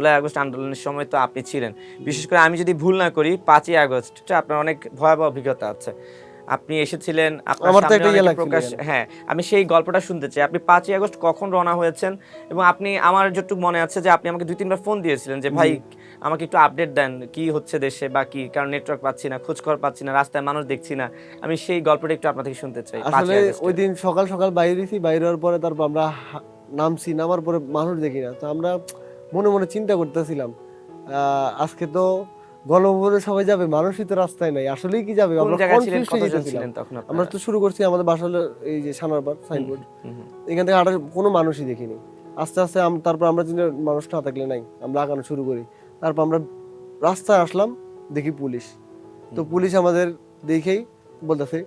July August আন্দোলনের সময় তো আপনি ছিলেন। বিশেষ করে আমি যদি ভুল না করি 5ই আগস্টটা আপনার অনেক ভয়াবহ অভিজ্ঞতা আছে। আপনি এসেছিলেন, আপনার আমার তো সামনে একটা ইয়ে অনেকে লাগছিল প্রকাশ, এখানে। হ্যাঁ, আমি সেই গল্পটা শুনতে চাই। আপনি 5ই আগস্ট কখন রওনা হয়েছেন? এবং আপনি, আমার যতটুকু মনে আছে যে আপনি আমাকে 2-3 বার ফোন দিয়েছিলেন যে, "ভাই জি। আমাকে একটু আপডেট দেন। কি হচ্ছে দেশে বা কি? কারণ নেটওয়ার্ক পাচ্ছি না, খোঁজখবর পাচ্ছি না, রাস্তায় মানুষ দেখছি না।" আমি সেই গল্পটা একটু আপনার থেকে শুনতে চাই আসলে 5ই ওই আগস্টের। দিন সকাল সকাল বাইরে হইছি, বাইরে হওয়ার পরে তারপর আমরা নামছি, নামার পরে মানুষ দেখি না। তো আমরা মনে মনে চিন্তা করতেছিলাম, আজকে তো গণভবনে সবাই যাবে, মানুষই তো রাস্তায় নাই, আসলেই কি যাবে? কোন আমরা জায়গায় ছিলেন? কনফিউজ হয়ে কতজন যেতেছিলাম। ছিলেন তখন আমরা আপনারা? তো শুরু করছি আমাদের বাসা হলো এই যে সানারপাড় হুম, সাইনবোর্ড, হুম, হুম। এখান থেকে হাঁটার কোনো মানুষই দেখিনি। আস্তে আস্তে তারপর আমরা চিন্তা, মানুষ না থাকলে নাই, আমরা আগানো শুরু করি। তারপর আমরা রাস্তায় আসলাম, দেখি পুলিশ। তো পুলিশ আমাদের দেখেই বলতেছে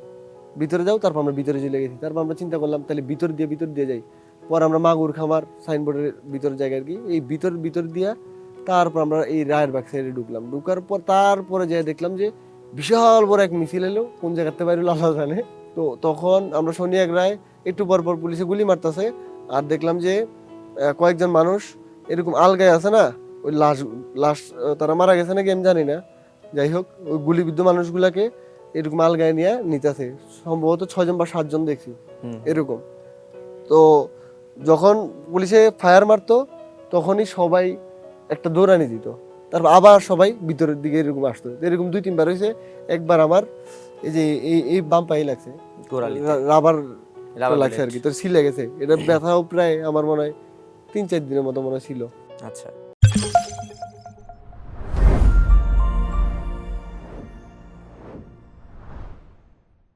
ভিতরে যাও, তারপর আমরা ভিতরে চলে গেছি। তারপর আমরা চিন্তা করলাম তাহলে ভিতর দিয়ে যাই। পরে আমরা মাগুর খামার সাইনবোর্ডের ভিতর জায়গা আর কি, এই ভিতর দিয়া তারপর আমরা এই রায়েরবাগ সাইডে ঢুকলাম। ঢুকার পর তারপরে যাই দেখলাম যে বিশাল বড় এক মিছিল এলো, কোন জায়গাতে বাইরে আল্লাহ জানে। তো তখন আমরা শুনি এক রায়, একটু পর পর পুলিশে গুলি মারতেছে। আর দেখলাম যে কয়েকজন মানুষ এরকম আলগায় আছে না, ওই লাশ লাশ তারা মারা গেছে নাকি আমি জানি না, যাই হোক ওই গুলিবিদ্ধ মানুষগুলাকে এরকম আলগায় নিয়ে নিতেছে। সম্ভবত 6জন বা 7জন দেখছি হুম। এরকম। তো যখন পুলিশে ফায়ার মারতো তখনই সবাই একটা দৌড়ানি দিত, তারপর আবার সবাই ভিতরের দিকে এরকম আসতো। এরকম 2-3 বার হয়েছে। একবার আমার এই যে এই বাম পায়ে লাগছে, গোড়ালিতে রাবার রাবার লাগছে বুলেট। আর কি, তোর ছিলে গেছে। এটা ব্যথাও প্রায় আমার মনে হয় 3-4 দিনের মতো মনে হয় ছিল। আচ্ছা।